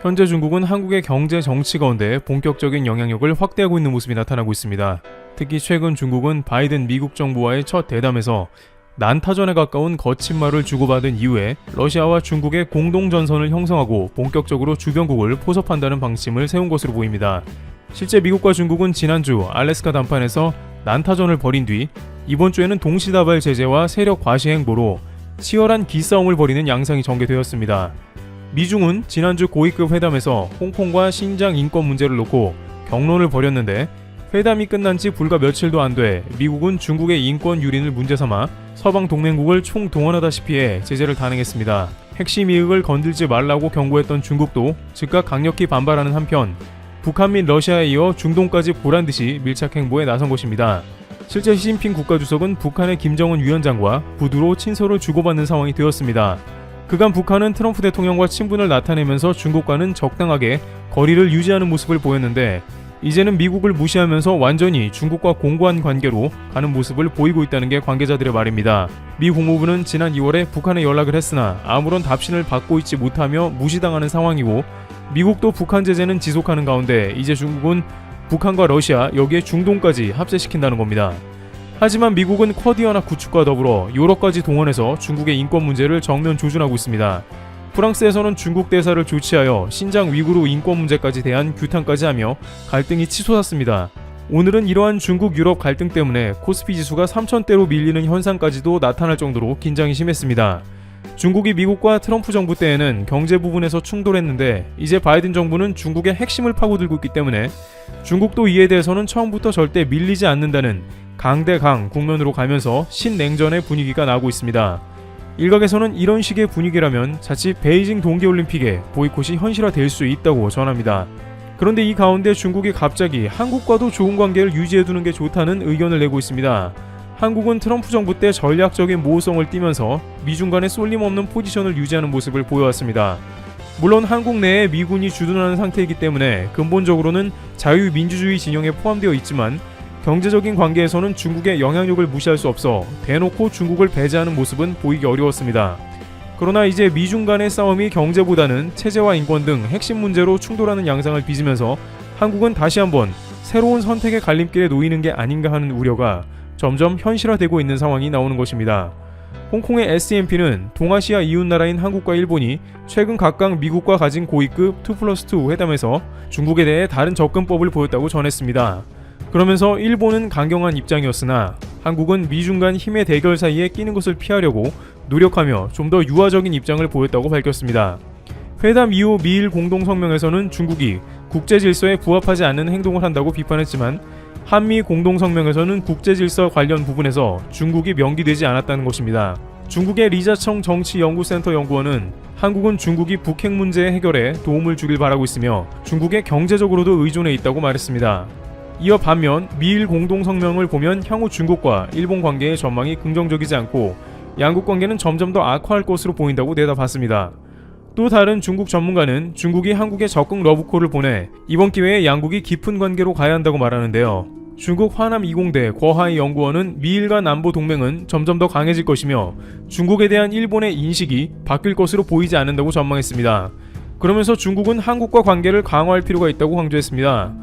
현재 중국은 한국의 경제 정치 가운데 본격적인 영향력을 확대하고 있는 모습이 나타나고 있습니다. 특히 최근 중국은 바이든 미국 정부와의 첫 대담에서 난타전에 가까운 거친 말을 주고받은 이후에 러시아와 중국의 공동전선을 형성하고 본격적으로 주변국을 포섭한다는 방침을 세운 것으로 보입니다. 실제 미국과 중국은 지난주 알래스카 담판에서 난타전을 벌인 뒤 이번 주에는 동시다발 제재와 세력 과시 행보로 치열한 기싸움을 벌이는 양상이 전개되었습니다. 미중은 지난주 고위급 회담에서 홍콩과 신장 인권 문제를 놓고 격론을 벌였는데 회담이 끝난 지 불과 며칠도 안 돼 미국은 중국의 인권 유린을 문제 삼아 서방 동맹국을 총동원하다시피 해 제재를 단행했습니다. 핵심 이익을 건들지 말라고 경고했던 중국도 즉각 강력히 반발하는 한편 북한 및 러시아에 이어 중동까지 보란듯이 밀착 행보에 나선 것입니다. 실제 시진핑 국가주석은 북한의 김정은 위원장과 부두로 친서를 주고받는 상황이 되었습니다. 그간 북한은 트럼프 대통령과 친분을 나타내면서 중국과는 적당하게 거리를 유지하는 모습을 보였는데 이제는 미국을 무시하면서 완전히 중국과 공고한 관계로 가는 모습을 보이고 있다는 게 관계자들의 말입니다. 미 국무부는 지난 2월에 북한에 연락을 했으나 아무런 답신을 받고 있지 못하며 무시당하는 상황이고 미국도 북한 제재는 지속하는 가운데 이제 중국은 북한과 러시아 여기에 중동까지 합세시킨다는 겁니다. 하지만 미국은 쿼드 연합 구축과 더불어 유럽까지 동원해서 중국의 인권 문제를 정면 조준하고 있습니다. 프랑스에서는 중국 대사를 조치하여 신장 위구르 인권 문제까지 대한 규탄까지 하며 갈등이 치솟았습니다. 오늘은 이러한 중국 유럽 갈등 때문에 코스피 지수가 3,000대로 밀리는 현상까지도 나타날 정도로 긴장이 심했습니다. 중국이 미국과 트럼프 정부 때에는 경제 부분에서 충돌했는데 이제 바이든 정부는 중국의 핵심을 파고들고 있기 때문에 중국도 이에 대해서는 처음부터 절대 밀리지 않는다는 강대강 국면으로 가면서 신냉전의 분위기가 나고 있습니다. 일각에서는 이런 식의 분위기라면 자칫 베이징 동계올림픽에 보이콧이 현실화될 수 있다고 전합니다. 그런데 이 가운데 중국이 갑자기 한국과도 좋은 관계를 유지해두는 게 좋다는 의견을 내고 있습니다. 한국은 트럼프 정부 때 전략적인 모호성을 띠면서 미중 간의 쏠림없는 포지션을 유지하는 모습을 보여왔습니다. 물론 한국 내에 미군이 주둔하는 상태이기 때문에 근본적으로는 자유민주주의 진영에 포함되어 있지만 경제적인 관계에서는 중국의 영향력을 무시할 수 없어 대놓고 중국을 배제하는 모습은 보이기 어려웠습니다. 그러나 이제 미중 간의 싸움이 경제보다는 체제와 인권 등 핵심 문제로 충돌하는 양상을 빚으면서 한국은 다시 한번 새로운 선택의 갈림길에 놓이는 게 아닌가 하는 우려가 점점 현실화되고 있는 상황이 나오는 것입니다. 홍콩의 SMP는 동아시아 이웃나라인 한국과 일본이 최근 각각 미국과 가진 고위급 2+2 회담에서 중국에 대해 다른 접근법을 보였다고 전했습니다. 그러면서 일본은 강경한 입장이었으나 한국은 미중 간 힘의 대결 사이에 끼는 것을 피하려고 노력하며 좀 더 유화적인 입장을 보였다고 밝혔습니다. 회담 이후 미일 공동성명에서는 중국이 국제질서에 부합하지 않는 행동을 한다고 비판했지만 한미 공동성명에서는 국제질서 관련 부분에서 중국이 명기되지 않았다는 것입니다. 중국의 리자청 정치연구센터 연구원은 한국은 중국이 북핵 문제 해결에 도움을 주길 바라고 있으며 중국에 경제적으로도 의존해 있다고 말했습니다. 이어 반면 미일 공동성명을 보면 향후 중국과 일본 관계의 전망이 긍정적이지 않고 양국 관계는 점점 더 악화할 것으로 보인다고 내다봤습니다. 또 다른 중국 전문가는 중국이 한국에 적극 러브콜을 보내 이번 기회에 양국이 깊은 관계로 가야 한다고 말하는데요. 중국 화남 20대 거하이 연구원은 미일 간 안보 동맹은 점점 더 강해질 것이며 중국에 대한 일본의 인식이 바뀔 것으로 보이지 않는다고 전망했습니다. 그러면서 중국은 한국과 관계를 강화할 필요가 있다고 강조했습니다.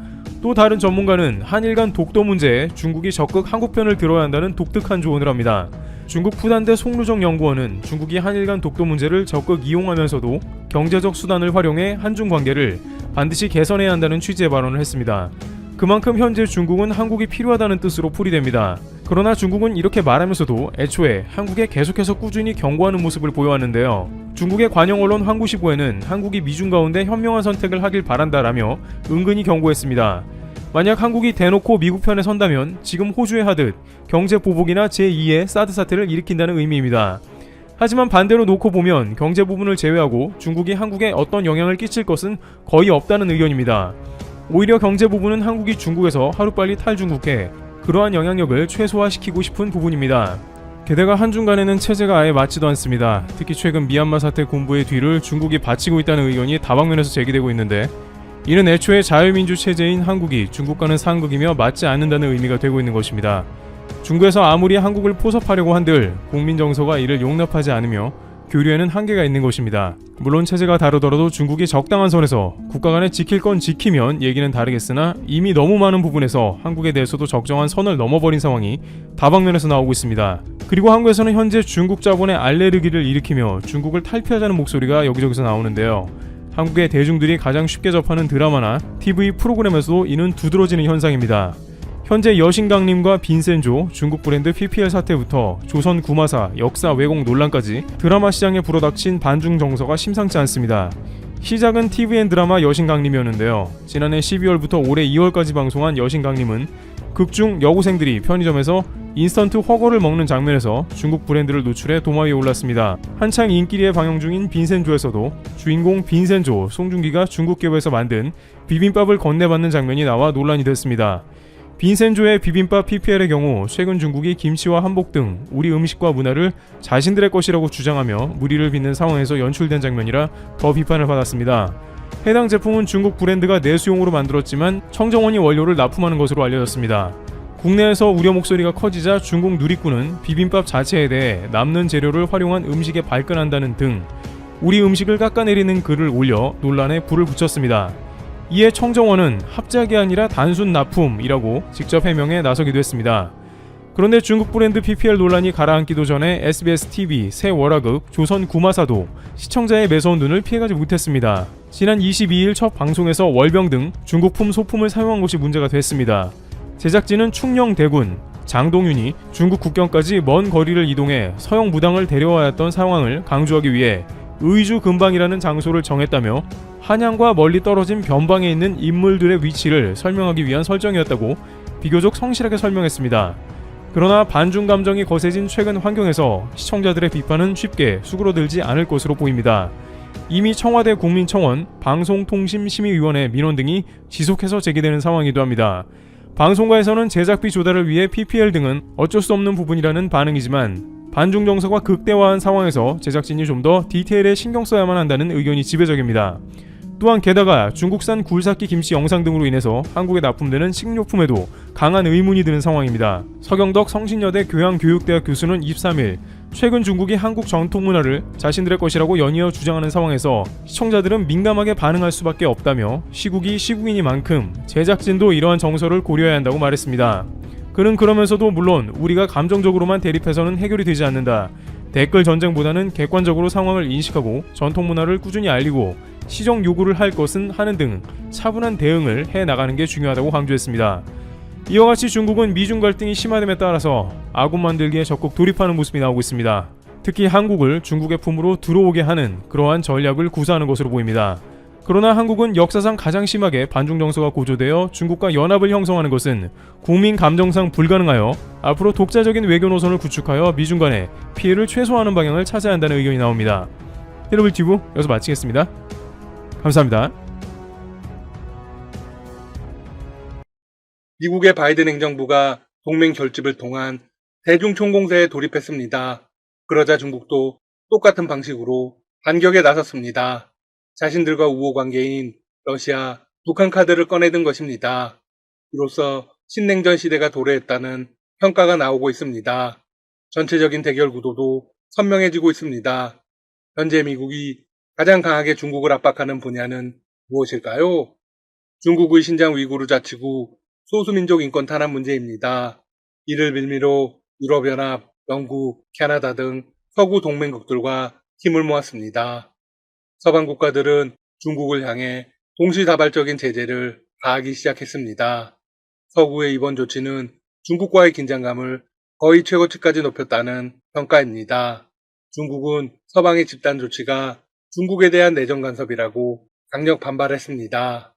또 다른 전문가는 한일 간 독도 문제에 중국이 적극 한국 편을 들어야 한다는 독특한 조언을 합니다. 중국 푸단대 송루정 연구원은 중국이 한일 간 독도 문제를 적극 이용하면서도 경제적 수단을 활용해 한중 관계를 반드시 개선해야 한다는 취지의 발언을 했습니다. 그만큼 현재 중국은 한국이 필요하다는 뜻으로 풀이됩니다. 그러나 중국은 이렇게 말하면서도 애초에 한국에 계속해서 꾸준히 경고하는 모습을 보여왔는데요. 중국의 관영 언론 환구시보에는 한국이 미중 가운데 현명한 선택을 하길 바란다라며 은근히 경고했습니다. 만약 한국이 대놓고 미국 편에 선다면 지금 호주에 하듯 경제 보복이나 제2의 사드 사태를 일으킨다는 의미입니다. 하지만 반대로 놓고 보면 경제 부분을 제외하고 중국이 한국에 어떤 영향을 끼칠 것은 거의 없다는 의견입니다. 오히려 경제 부분은 한국이 중국에서 하루빨리 탈중국해 그러한 영향력을 최소화시키고 싶은 부분입니다. 게다가 한중 간에는 체제가 아예 맞지도 않습니다. 특히 최근 미얀마 사태 군부의 뒤를 중국이 바치고 있다는 의견이 다방면에서 제기되고 있는데 이는 애초에 자유민주 체제인 한국이 중국과는 상극이며 맞지 않는다는 의미가 되고 있는 것입니다. 중국에서 아무리 한국을 포섭하려고 한들 국민 정서가 이를 용납하지 않으며 교류에는 한계가 있는 것입니다. 물론 체제가 다르더라도 중국이 적당한 선에서 국가 간에 지킬 건 지키면 얘기는 다르겠으나 이미 너무 많은 부분에서 한국에 대해서도 적정한 선을 넘어버린 상황이 다방면에서 나오고 있습니다. 그리고 한국에서는 현재 중국 자본의 알레르기를 일으키며 중국을 탈피하자는 목소리가 여기저기서 나오는데요. 한국의 대중들이 가장 쉽게 접하는 드라마나 TV 프로그램에서도 이는 두드러지는 현상입니다. 현재 여신강림과 빈센조, 중국 브랜드 PPL 사태부터 조선 구마사, 역사 왜곡 논란까지 드라마 시장에 불어닥친 반중 정서가 심상치 않습니다. 시작은 TVN 드라마 여신강림이었는데요. 지난해 12월부터 올해 2월까지 방송한 여신강림은 극중 여고생들이 편의점에서 인스턴트 훠궈를 먹는 장면에서 중국 브랜드를 노출해 도마 위에 올랐습니다. 한창 인기리에 방영 중인 빈센조에서도 주인공 빈센조, 송중기가 중국 기업에서 만든 비빔밥을 건네받는 장면이 나와 논란이 됐습니다. 빈센조의 비빔밥 PPL의 경우 최근 중국이 김치와 한복 등 우리 음식과 문화를 자신들의 것이라고 주장하며 무리를 빚는 상황에서 연출된 장면이라 더 비판을 받았습니다. 해당 제품은 중국 브랜드가 내수용으로 만들었지만 청정원이 원료를 납품하는 것으로 알려졌습니다. 국내에서 우려 목소리가 커지자 중국 누리꾼은 비빔밥 자체에 대해 남는 재료를 활용한 음식에 발끈한다는 등 우리 음식을 깎아내리는 글을 올려 논란에 불을 붙였습니다. 이에 청정원은 합작이 아니라 단순 납품이라고 직접 해명에 나서기도 했습니다. 그런데 중국 브랜드 PPL 논란이 가라앉기도 전에 SBS TV 새 월화극 조선 구마사도 시청자의 매서운 눈을 피해가지 못했습니다. 지난 22일 첫 방송에서 월병 등 중국품 소품을 사용한 것이 문제가 됐습니다. 제작진은 충녕 대군, 장동윤이 중국 국경까지 먼 거리를 이동해 서영 무당을 데려와야 했던 상황을 강조하기 위해 의주 근방이라는 장소를 정했다며 한양과 멀리 떨어진 변방에 있는 인물들의 위치를 설명하기 위한 설정이었다고 비교적 성실하게 설명했습니다. 그러나 반중 감정이 거세진 최근 환경에서 시청자들의 비판은 쉽게 수그러들지 않을 것으로 보입니다. 이미 청와대 국민청원, 방송통신심의위원회 민원 등이 지속해서 제기되는 상황이기도 합니다. 방송가에서는 제작비 조달을 위해 PPL 등은 어쩔 수 없는 부분이라는 반응이지만 반중 정서가 극대화한 상황에서 제작진이 좀 더 디테일에 신경 써야만 한다는 의견이 지배적입니다. 또한 게다가 중국산 굴삭기 김치 영상 등으로 인해서 한국에 납품되는 식료품에도 강한 의문이 드는 상황입니다. 서경덕 성신여대 교양교육대학 교수는 23일 최근 중국이 한국 전통문화를 자신들의 것이라고 연이어 주장하는 상황에서 시청자들은 민감하게 반응할 수밖에 없다며 시국이 시국이니만큼 제작진도 이러한 정서를 고려해야 한다고 말했습니다. 그는 그러면서도 물론 우리가 감정적으로만 대립해서는 해결이 되지 않는다. 댓글 전쟁보다는 객관적으로 상황을 인식하고 전통문화를 꾸준히 알리고 시정 요구를 할 것은 하는 등 차분한 대응을 해나가는 게 중요하다고 강조했습니다. 이와 같이 중국은 미중 갈등이 심화됨에 따라서 아군 만들기에 적극 돌입하는 모습이 나오고 있습니다. 특히 한국을 중국의 품으로 들어오게 하는 그러한 전략을 구사하는 것으로 보입니다. 그러나 한국은 역사상 가장 심하게 반중 정서가 고조되어 중국과 연합을 형성하는 것은 국민 감정상 불가능하여 앞으로 독자적인 외교 노선을 구축하여 미중 간의 피해를 최소화하는 방향을 찾아야 한다는 의견이 나옵니다. 헤르블티브 여기서 마치겠습니다. 감사합니다. 미국의 바이든 행정부가 동맹 결집을 통한 대중총공세에 돌입했습니다. 그러자 중국도 똑같은 방식으로 반격에 나섰습니다. 자신들과 우호 관계인 러시아, 북한 카드를 꺼내든 것입니다. 이로써 신냉전 시대가 도래했다는 평가가 나오고 있습니다. 전체적인 대결 구도도 선명해지고 있습니다. 현재 미국이 가장 강하게 중국을 압박하는 분야는 무엇일까요? 중국의 신장 위구르 자치구 소수민족 인권 탄압 문제입니다. 이를 빌미로 유럽연합, 영국, 캐나다 등 서구 동맹국들과 힘을 모았습니다. 서방 국가들은 중국을 향해 동시다발적인 제재를 가하기 시작했습니다. 서구의 이번 조치는 중국과의 긴장감을 거의 최고치까지 높였다는 평가입니다. 중국은 서방의 집단 조치가 중국에 대한 내정 간섭이라고 강력 반발했습니다.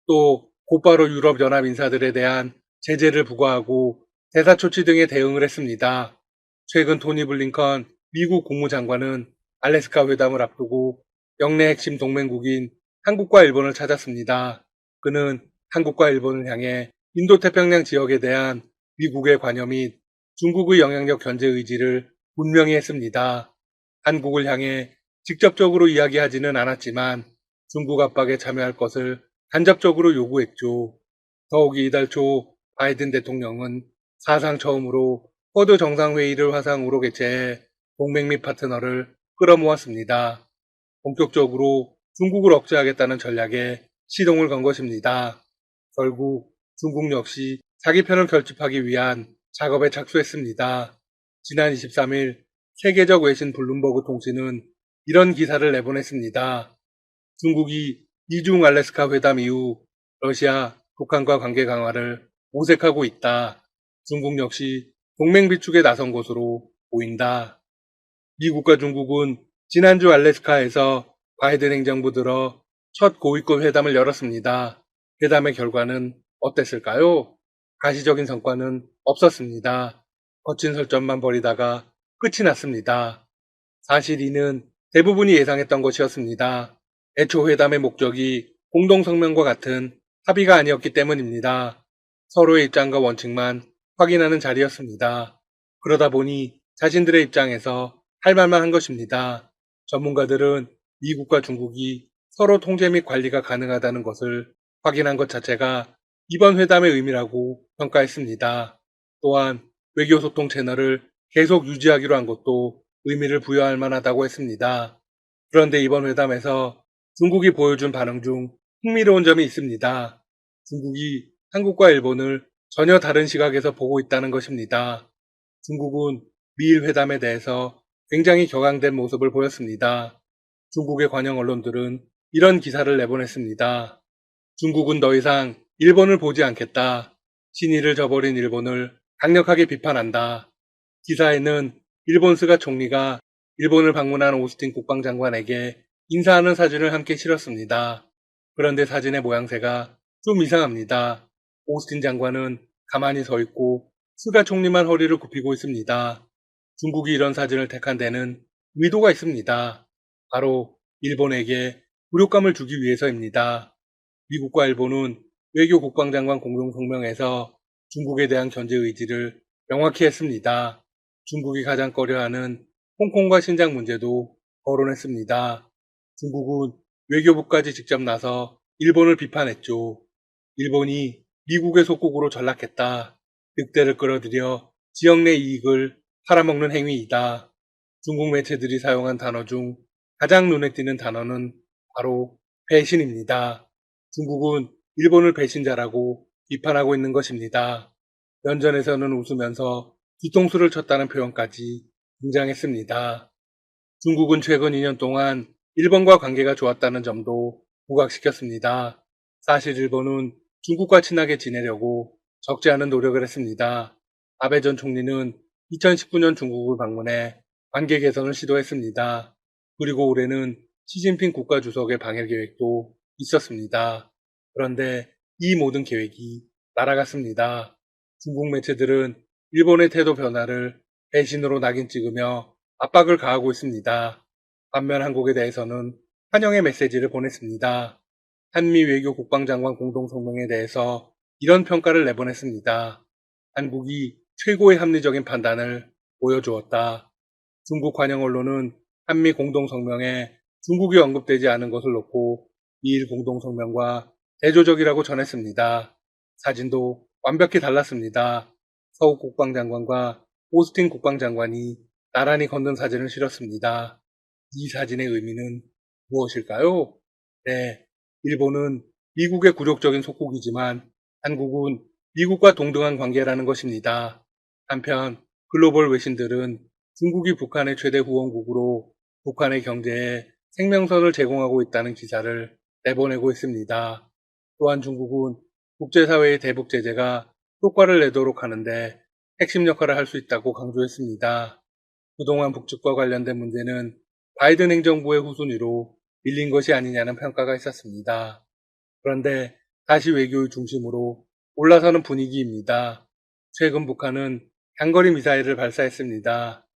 또 곧바로 유럽연합 인사들에 대한 제재를 부과하고 대사초치 등의 대응을 했습니다. 최근 토니 블링컨 미국 국무장관은 알래스카 회담을 앞두고 영내 핵심 동맹국인 한국과 일본을 찾았습니다. 그는 한국과 일본을 향해 인도태평양 지역에 대한 미국의 관여 및 중국의 영향력 견제 의지를 분명히 했습니다. 한국을 향해 직접적으로 이야기하지는 않았지만 중국 압박에 참여할 것을 간접적으로 요구했죠. 더욱이 이달 초 바이든 대통령은 사상 처음으로 쿼드 정상회의를 화상으로 개최해 동맹 및 파트너를 끌어모았습니다. 본격적으로 중국을 억제하겠다는 전략에 시동을 건 것입니다. 결국 중국 역시 자기 편을 결집하기 위한 작업에 착수했습니다. 지난 23일 세계적 외신 블룸버그 통신은 이런 기사를 내보냈습니다. 중국이 이중 알래스카 회담 이후 러시아, 북한과 관계 강화를 모색하고 있다. 중국 역시 동맹 비축에 나선 것으로 보인다. 미국과 중국은 지난주 알래스카에서 바이든 행정부 들어 첫 고위급 회담을 열었습니다. 회담의 결과는 어땠을까요? 가시적인 성과는 없었습니다. 거친 설전만 벌이다가 끝이 났습니다. 사실 이는 대부분이 예상했던 것이었습니다. 애초 회담의 목적이 공동성명과 같은 합의가 아니었기 때문입니다. 서로의 입장과 원칙만 확인하는 자리였습니다. 그러다 보니 자신들의 입장에서 할 말만 한 것입니다. 전문가들은 미국과 중국이 서로 통제 및 관리가 가능하다는 것을 확인한 것 자체가 이번 회담의 의미라고 평가했습니다. 또한 외교소통 채널을 계속 유지하기로 한 것도 의미를 부여할 만하다고 했습니다. 그런데 이번 회담에서 중국이 보여준 반응 중 흥미로운 점이 있습니다. 중국이 한국과 일본을 전혀 다른 시각에서 보고 있다는 것입니다. 중국은 미일 회담에 대해서 굉장히 격앙된 모습을 보였습니다. 중국의 관영 언론들은 이런 기사를 내보냈습니다. 중국은 더 이상 일본을 보지 않겠다. 신의를 저버린 일본을 강력하게 비판한다. 기사에는 일본 스가 총리가 일본을 방문한 오스틴 국방장관에게 인사하는 사진을 함께 실었습니다. 그런데 사진의 모양새가 좀 이상합니다. 오스틴 장관은 가만히 서 있고 스가 총리만 허리를 굽히고 있습니다. 중국이 이런 사진을 택한 데는 의도가 있습니다. 바로 일본에게 굴욕감을 주기 위해서입니다. 미국과 일본은 외교 국방장관 공동성명에서 중국에 대한 견제 의지를 명확히 했습니다. 중국이 가장 꺼려하는 홍콩과 신장 문제도 거론했습니다. 중국은 외교부까지 직접 나서 일본을 비판했죠. 일본이 미국의 속국으로 전락했다. 늑대를 끌어들여 지역 내 이익을 팔아먹는 행위이다. 중국 매체들이 사용한 단어 중 가장 눈에 띄는 단어는 바로 배신입니다. 중국은 일본을 배신자라고 비판하고 있는 것입니다. 면전에서는 웃으면서 뒤통수를 쳤다는 표현까지 등장했습니다. 중국은 최근 2년 동안 일본과 관계가 좋았다는 점도 부각시켰습니다. 사실 일본은 중국과 친하게 지내려고 적지 않은 노력을 했습니다. 아베 전 총리는 2019년 중국을 방문해 관계 개선을 시도했습니다. 그리고 올해는 시진핑 국가주석의 방일 계획도 있었습니다. 그런데 이 모든 계획이 날아갔습니다. 중국 매체들은 일본의 태도 변화를 배신으로 낙인 찍으며 압박을 가하고 있습니다. 반면 한국에 대해서는 환영의 메시지를 보냈습니다. 한미 외교 국방장관 공동성명에 대해서 이런 평가를 내보냈습니다. 한국이 최고의 합리적인 판단을 보여주었다. 중국 관영 언론은 한미 공동성명에 중국이 언급되지 않은 것을 놓고 미일 공동성명과 대조적이라고 전했습니다. 사진도 완벽히 달랐습니다. 서욱 국방장관과 오스틴 국방장관이 나란히 걷는 사진을 실었습니다. 이 사진의 의미는 무엇일까요? 네, 일본은 미국의 굴욕적인 속국이지만 한국은 미국과 동등한 관계라는 것입니다. 한편 글로벌 외신들은 중국이 북한의 최대 후원국으로 북한의 경제에 생명선을 제공하고 있다는 기사를 내보내고 있습니다. 또한 중국은 국제사회의 대북 제재가 효과를 내도록 하는데 핵심 역할을 할 수 있다고 강조했습니다. 그동안 북측과 관련된 문제는 바이든 행정부의 후순위로 밀린 것이 아니냐는 평가가 있었습니다. 그런데 다시 외교의 중심으로 올라서는 분위기입니다. 최근 북한은 장거리 미사일을 발사했습니다.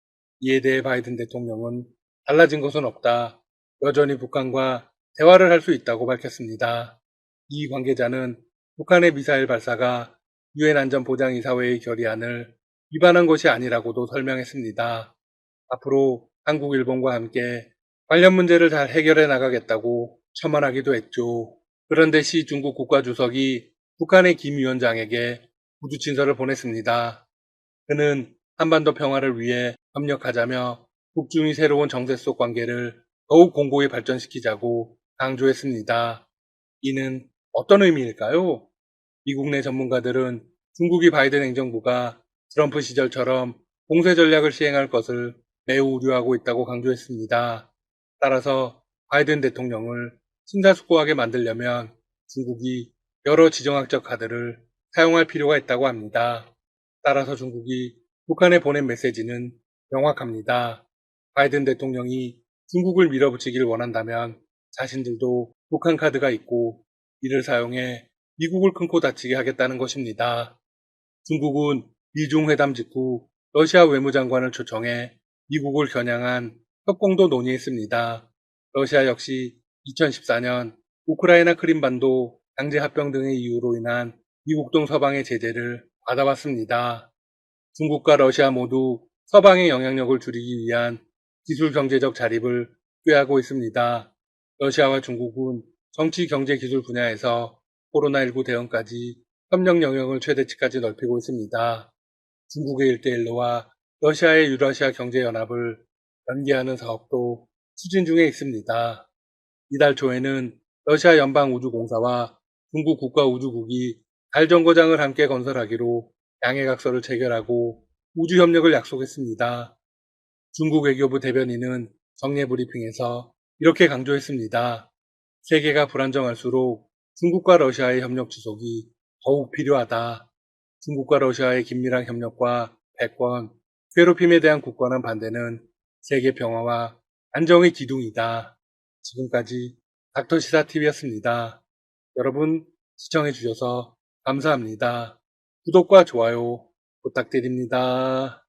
이에 대해 바이든 대통령은 달라진 것은 없다. 여전히 북한과 대화를 할 수 있다고 밝혔습니다. 이 관계자는 북한의 미사일 발사가 유엔 안전보장이사회의 결의안을 위반한 것이 아니라고도 설명했습니다. 앞으로 한국, 일본과 함께 관련 문제를 잘 해결해 나가겠다고 첨언하기도 했죠. 그런데 시 중국 국가주석이 북한의 김 위원장에게 구두 친서를 보냈습니다. 그는 한반도 평화를 위해 협력하자며 북중이 새로운 정세 속 관계를 더욱 공고히 발전시키자고 강조했습니다. 이는 어떤 의미일까요? 미국 내 전문가들은 중국이 바이든 행정부가 트럼프 시절처럼 공세 전략을 시행할 것을 매우 우려하고 있다고 강조했습니다. 따라서 바이든 대통령을 심사숙고하게 만들려면 중국이 여러 지정학적 카드를 사용할 필요가 있다고 합니다. 따라서 중국이 북한에 보낸 메시지는 명확합니다. 바이든 대통령이 중국을 밀어붙이길 원한다면 자신들도 북한 카드가 있고 이를 사용해 미국을 끊고 다치게 하겠다는 것입니다. 중국은 미중 회담 직후 러시아 외무장관을 초청해 미국을 겨냥한 협공도 논의했습니다. 러시아 역시 2014년 우크라이나 크림반도 강제 합병 등의 이유로 인한 미국 등 서방의 제재를 받아왔습니다. 중국과 러시아 모두 서방의 영향력을 줄이기 위한 기술 경제적 자립을 꾀하고 있습니다. 러시아와 중국은 정치, 경제, 기술 분야에서 코로나19 대응까지 협력 영역을 최대치까지 넓히고 있습니다. 중국의 1대1로와 러시아의 유러시아 경제연합을 연계하는 사업도 추진 중에 있습니다. 이달 초에는 러시아 연방우주공사와 중국 국가우주국이 달 정거장을 함께 건설하기로 양해각서를 체결하고 우주협력을 약속했습니다. 중국 외교부 대변인은 정례 브리핑에서 이렇게 강조했습니다. 세계가 불안정할수록 중국과 러시아의 협력 지속이 더욱 필요하다. 중국과 러시아의 긴밀한 협력과 패권, 괴롭힘에 대한 굳건한 반대는 세계 평화와 안정의 기둥이다. 지금까지 닥터시사TV였습니다. 여러분 시청해주셔서 감사합니다. 구독과 좋아요 부탁드립니다.